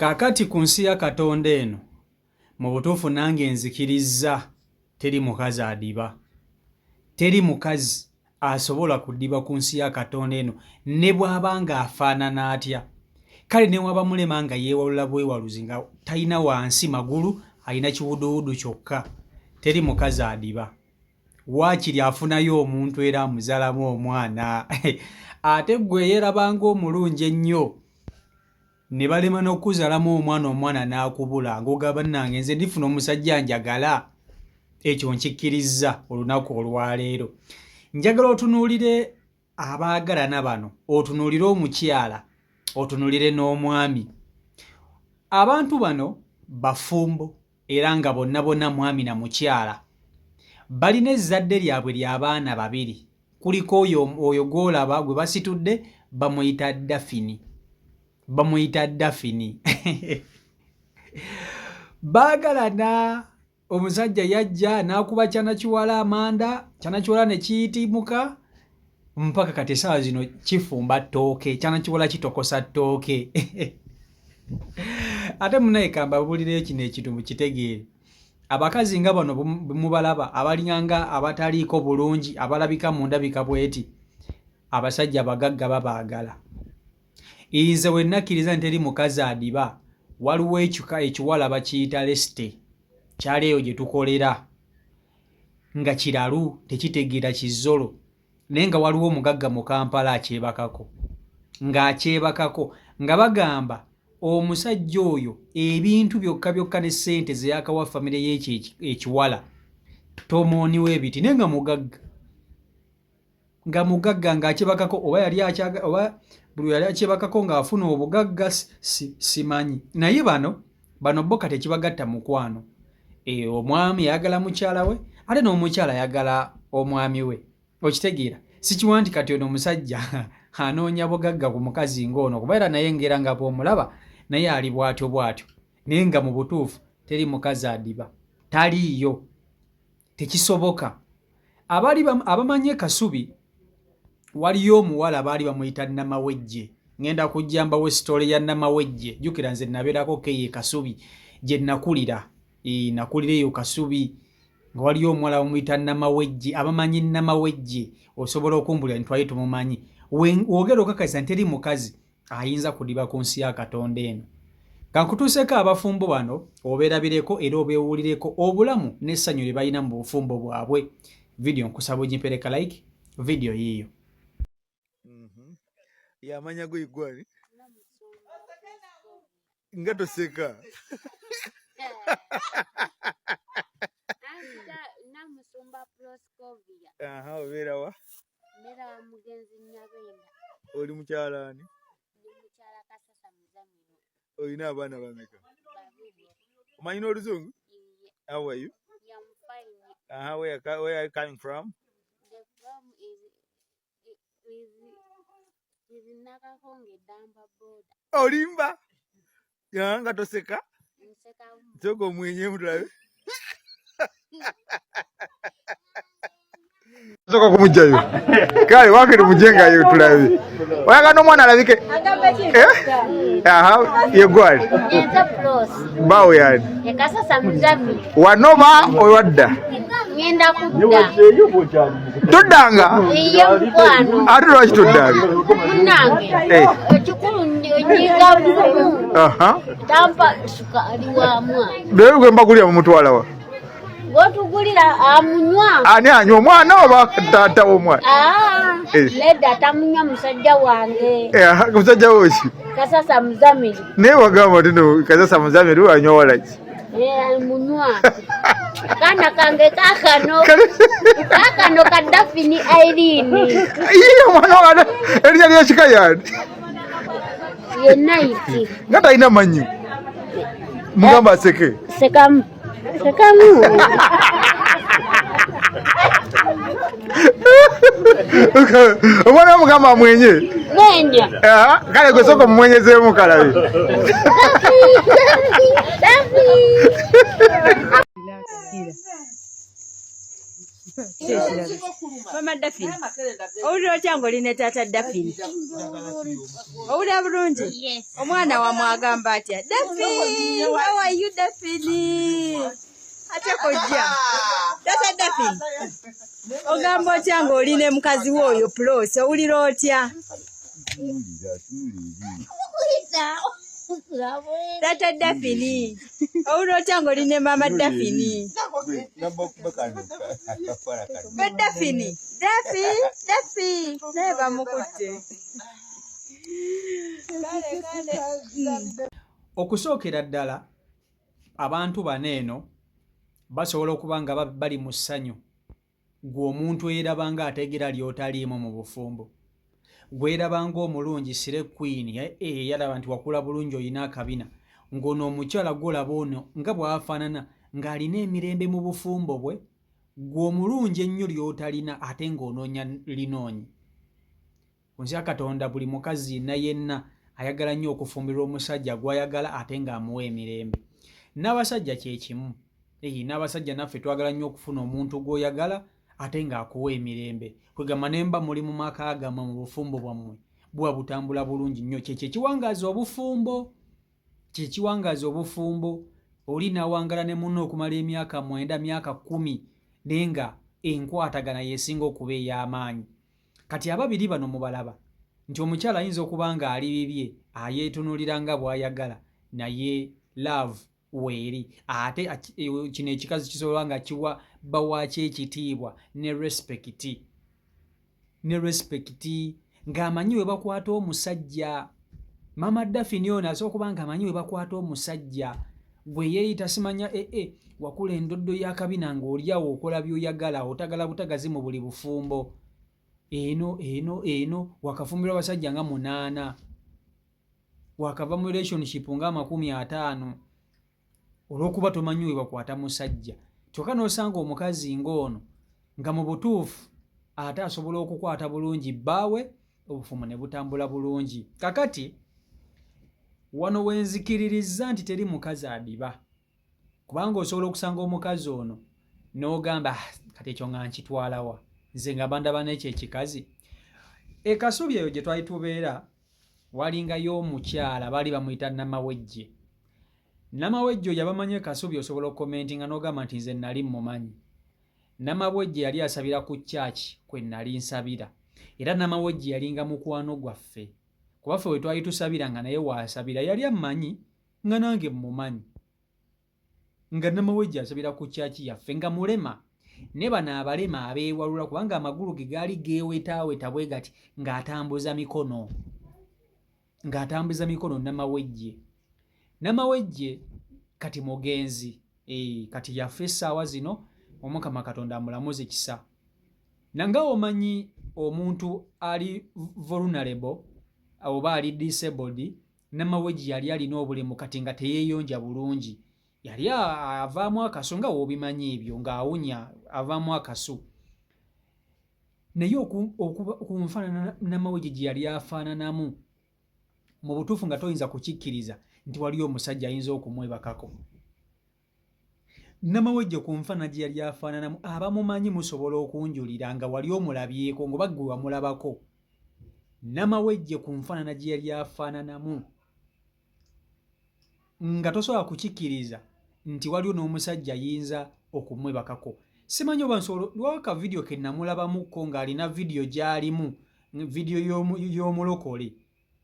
Kakati ku nsi ya Katonda eno mu butuufu nange nzikiriza teri mukazi adiba. Teri mukazi asobola kudiba ku nsi ya Katonda eno ne bw'abanga afaanana atya. Kale ne waba mulema nga yeewalula bwewaluzi nga talina wansi magulu alina kiwuduwudu kyokka. Teri mukazi adiba. Waakiri afunayo omuntu era amuzalamu omwana. Ate gwe yeerabanga omulungi ennyo ne balema n'okuzalamu omwana n'akubula ng'ogamba nange nze ndifuna omusajja njagala. Ekyo nkikkiriza olunaku olwaleero. Njagala otunuulire abaagalana bano, otunuulire omukyala, otunuulire n'omwami. Abantu bano bafumbo era nga bonna mwami na mukyala. Balina ezzadde lyabwe ly'abaana babiri. Kuliko oyo gw'olaba gwe basitudde bamuyita Daphne. Bamuyita Daphne. Baagalana. Omusajja yajja n'akuba kyanakiwala amanda, kyanakiwala ne kiyitimuka mpaka kati essaawa zino kifumba ttooke, kyanakiwala kitokosa ttooke. Ate munaye kambabulire kino ekitundu kitegeere. Abakazi nga bano mubalaba abalinganga abataliiko bulungi abalabika mu ndabika bweti, abasajja bagagga babaagala. Nze we nakkiriza nti eri mukazi adiba waliwo ekiwala bakiyita Leste. Kyali eyo gye tukolera nga kiralu tekitegeera kizzolo naye nga waliwo omugagga mu Kampala akyebakako nga bagamba omusajja oyo ebintu byokka ne ssente ze yakawa famire y'ekyo ekiwala tomooniwo ebiti naye nga mugagga ng'akyebakako oba yali akyaga oba buli yali akyebakako ng'afuna obugagga simanyi naye bano bo kati ekibagatta mukwano. Omwami yagala mukyala we ate n'omukyala yagala omwami we. Okitegeera sikiwa nti kati ono omusajja anoonya bugagga ku mukazi ng'ono kuba era naye ngera nga bw'omulaba naye ali bw'atyo naye nga mu butuufu teri mukazi adiba. Taliiyo. Tekisoboka. Abamanye Kasubi waliyo omuwala baali bamuyita Namawejje. Ngenda kujjamba we sitole ya Namawejje. Jjukira nze nabeerako Keye Kasubi gye nakulira. Nakulireyo Kasubi nga waliyo omuwala bamuyita Namawejje. Abamanyi Namawejje osobola okumbulira ntwaye tumumanyi. Wogera okakasa nteri mukazi ayinza kudiba ku nsi ya Katonda eno. Kankutuuseko abafumbo bano obeerabireko era obeewulireko obulamu n'essanyu lye balina mu bufumbo bwabwe. Video nkusaba ogimpereka like video yiyo. Yamanya gwigwani nga toseka. Namusumba Proscovia. Obeera wa? Mbeera wa Mugenzi Nyabenda. Oli mukyala ani? Ndi mukyala Kasasa Muzamiro. Olina abaana bameka? Babiri. Omanyi n'Oluzungu? Yeah. How are you? Yeah, I'm fine. Where are you coming from? The from is Nakakonge Damba border. Olimba? Nga toseka? Nseka Soko omwenye mutulabe. Soko kumujjayo. Kale wakati mujengayo tulabe. Oyagala n'omwana alabike. Yegwali. Nyenza plus. Bawo yani. Ekasasa Muzamiro. Wanoba oywadda. Ngenda kudda. Toddanga? Iye mukwano. Ate lwaki toddanga? Munange. Ekikulu nyiga bulumu. Tampa sukali wa mwana. Lero gwe mbagulira mu mutwala wa? Gotugulira amunywa. Ani anywa omwana oba taata w'omwana? Leda tamunywa musajja wange. Musajja woki? Kasasa Muzamiro. Naye wagamba tino Kasasa Muzamiro anywa walaki? Munywa. Kana kange kakano. Kakano ka Daphne Irene. Iye omwana wana erinya ly'ekika yani? Ye naiti. Nga talina manyi. Mugamba aseke. Sekamu. Omwana w'omugamba amwenye? Mwenya. Kale gwe sooka mumwenyezeemu kalabe. Mama Daphine. Owulira otya ng'olina taata Daphine? Owulira bulungi? Yes. Omwana wamwe agamba atya? Daphine, how are you Daphine? Ate kojja. Taata Daphine. Ogamba otya ng'olina mukazi wo oyo Plus, owulira otya? Tata Daphine. Owulira otya ng'olina mama Daphine? Daphine. Daphine. Naye bamukutte. Okusookera ddala abantu baneeno basobola okuba nga bali mu ssanyu. Gwe omuntu eyeraba nga ateegera ly'otaliimu mu bufumbo. Gweraba ng'omulungi sire queen yalaba nti wakula bulungi olina akabina. Ng'ono omukyala gwolaba ono nga bw'afaanana ng'alina emirembe mu bufumbo bwe. Gwe omulungi ennyo ly'otalina ate ng'onoonya linoonyi. Ku nsi ya Katonda buli mukazi yenna ayagala nnyo okufumbirwa omusajja gw'ayagala ate ng'amuwa emirembe. N'abasajja kye kimu. N'abasajja naffe twagala nnyo okufuna omuntu gw'oyagala ate ng'akuwa emirembe. Kwegamba ne mba muli mu maka agammwe mu bufumbo bwammwe buba butambula bulungi nnyo. Kye kiwangaaza obufumbo. Kye kiwangaaza obufumbo. Oli n'awangala ne munno okumala emyaka 9 myaka 10 naye nga enkwatagana yeesinga okuba ey'amaanyi. Kati ababiri bano mubalaba nti omukyala ayinza okuba nga ali bibye ayeetunuulira nga bw'ayagala naye love weeri ate kino ekikazi kisobola nga kiwa bawaki ekitiibwa ne respecti ng'amanyi we bakwata omusajja. Mama Daphine ono asobola okuba nga amanyi we bakwata omusajja gwe yeeyita simanya wakula endoddo y'akabina ng'olyawo okola by'oyagala otagala butagazi mu buli bufumbo. Eno wakafumbirwa abasajja nga 8 wakava mu relationship nga 50 olw'okuba tomanyi we bakwata musajja. Kyokka n'osanga omukazi ng'ono nga mu butuufu ate asobola okukwata bulungi bbaawe obufumo ne butambula bulungi. Kakati wano wenzikiririzza nti teri mukazi adiba, kubanga osobola okusanga omukazi ono n'ogamba kati ekyo nga nkitwalawa nze nga bandaba n'ekyo ekikazi. Kasubi eyo gye twali tubeera walingayo omukyala baali bamuyita Namawejje. Namawejje oyo abamanye Kasubi osobola okukomentinga n'ogamba nti nze nali mmumanyi. Namawejje yali asabira ku church kwe nali nsabira. Era Namawejje yalinga mukwano gwaffe. Kuba ffe we twali tusabira nga naye waasabira yali ammanyi nga nange mmumanyi. Nga Namawejje asabira ku church yaffe nga mulema. Ne bano abalema abeewalula kubanga amagulu ge gaali geewetaaweta bwe gati ng'atambuza mikono. Namawejje kati mugenzi. Kati yaffe essaawa zino Omukama Katonda amulamuze kisa. Nanga omanyi omuntu ali vulnerable oba ali disabled, Namawejje yali alina obulimu kati nga teyeeyonja bulungi. Yali avaamu akasu nga w'obimanyi ebyo ng'awunya avaamu akasu. Naye okunfaanana Namawejje gye yali afaananamu mu butuufu nga toyinza kukikkiriza nti waliyo omusajja ayinza okumwebakako. Namawejje kunfaanana gye yali afaananamu abamumanyi musobola okunjulira nga wali omulabyeko ngoba ggwe wamulabako. Namawejje kunfaanana gye yali afaananamu nga tosobola kukikkiriza nti waliwo n'omusajja ayinza okumwebakako. Simanyi oba nsobola lwaka vidiyo ke namulabamukko ng'alina vidiyo gy'alimu, vidiyo y'omulokole,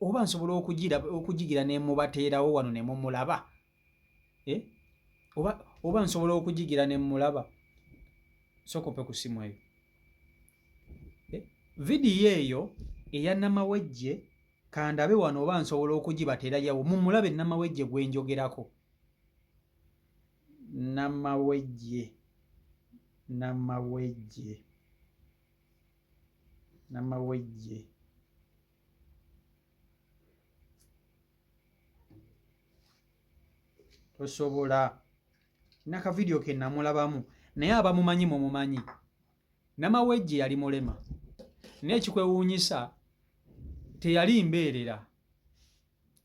oba nsobola okugigira ne mubateerawo wano ne mumulaba. Oba nsobola okugigira ne mumulaba. Sokope ku simu eyo. Vidiyo eyo eya Namawejje kandabe wano oba nsobola okugibateera yawo mumulabe Namawejje gwe njogerako. Namawejje tosobola naka vidiyo ke namulabamu naye abamumanyi mumumanyi. Namawejje yali mulema n'ekikwewuunyisa teyali mbeerera,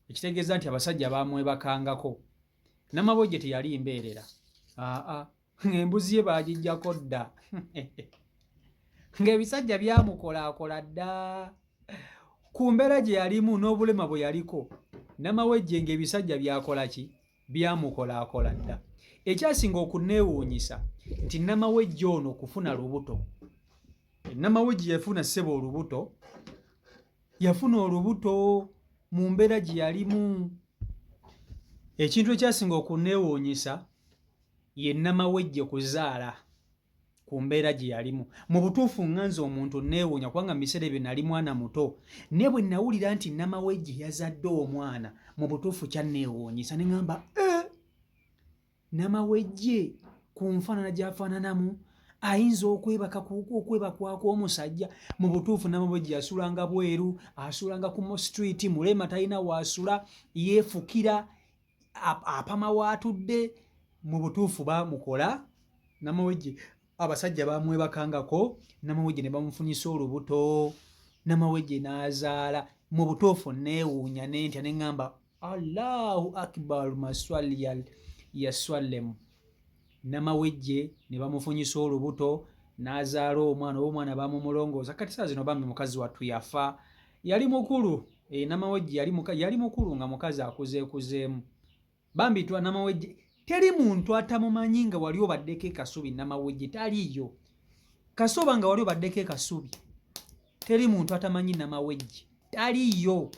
ekitegeeza nti abasajja baamwebakangako. Namawejje teyali mbeerera, embuzi ye baagijjako dda. ng'ebisajja byamukolaakola dda ku mbeera gye yalimu n'obulema bwe yaliko Namawejje ng'ebisajja byakola ki byamukolaakola dda. Ekyasinga okunneewuunyisa nti Namawejje ono kufuna lubuto. Namawejje yafuna ssebo olubuto, yafuna olubuto mu mbeera gye yalimu. Ekintu ekyasinga okunneewuunyisa ye Namawejje kuzaala ku mbeera gye yalimu. Mu butuufu nganze omuntu neewuunya kubanga mu biseera ebyo nali mwana muto, naye bwe nawulira nti Namawejje yazadde omwana mu butuufu kyanneewuunyisa ne ŋŋamba Namawejje ku nfaanana gy'afaananamu ayinza okwebakwako omusajja. Mu butuufu Namawejje yasulanga bweru, asulanga ku street, mulema talina waasula, yeefukira apama waatudde. Mu butuufu baamukola Namawejje, abasajja baamwebakangako, Namawejje ne bamufunyisa olubuto, Namawejje n'azaala. Mu butuufu neewuunya nentya ne ŋŋamba Allahu akbar maswali yaswallemu. Namawejje ne bamufunyisa olubuto n'azaala omwana. Omwana baamumulongooza, kati saa zino bambi mukazi wattu yafa, yali mukulu. Namawejje yali mukulu nga mukazi akuzeekuzeemu. Bambi Namawejje teri muntu atamumanyi nga wali obaddeko ekasubi. Namawejje taliiyo. Kasoba nga wali obaddeko ekasubi, teri muntu atamanyi Namawejje, taliiyo.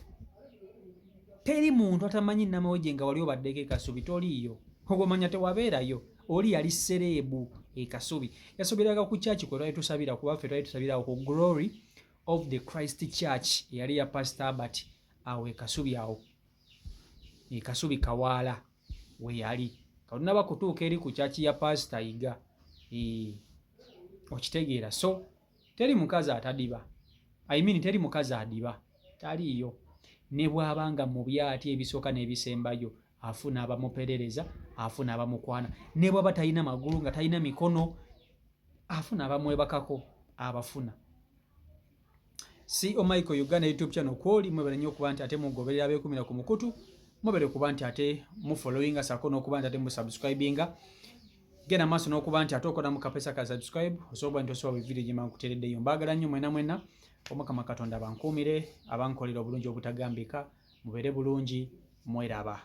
Teri muntu atamanyi Namawejje nga wali obaddeko ekasubi, toliiyo. Ogomanya tewabeerayo, oli yali sereebu ekasubi. Yasoberaga ku church kwe twali tusabira, kuba ffe twali tusabira ku Glory of the Christ Church eyali ya Pastor Albert awo ekasubi awo. Ekasubi Kawaala we yali. Katunaba kutuuka eri ku church ya Pastor Iga. Okitegeera. So teri mukazi atadiba. Teri mukazi adiba. Taliiyo. Ne bw'abanga mu byati ebisooka n'ebisembayo, afuna abamuperereza, afuna abamukwana. Ne bw'aba talina magulu nga talina mikono, afuna abamwebakako, abafuna. CEO Michael Uganda YouTube channel kwoli mwebale nnyo okuba nti ate mugoberera abeekumira ku mukutu, mwebale kuba nti ate mufollowinga sako n'okuba nti ate musubscribinga. Genda maaso n'okuba nti ate okola mu kapesa ka subscribe osobola nti osobola video gye mankuteereddeyo. Mbaagala nnyo mwena Omukama Katonda bankuumire, abankolera obulungi obutagambika, mubeere bulungi, mweraba.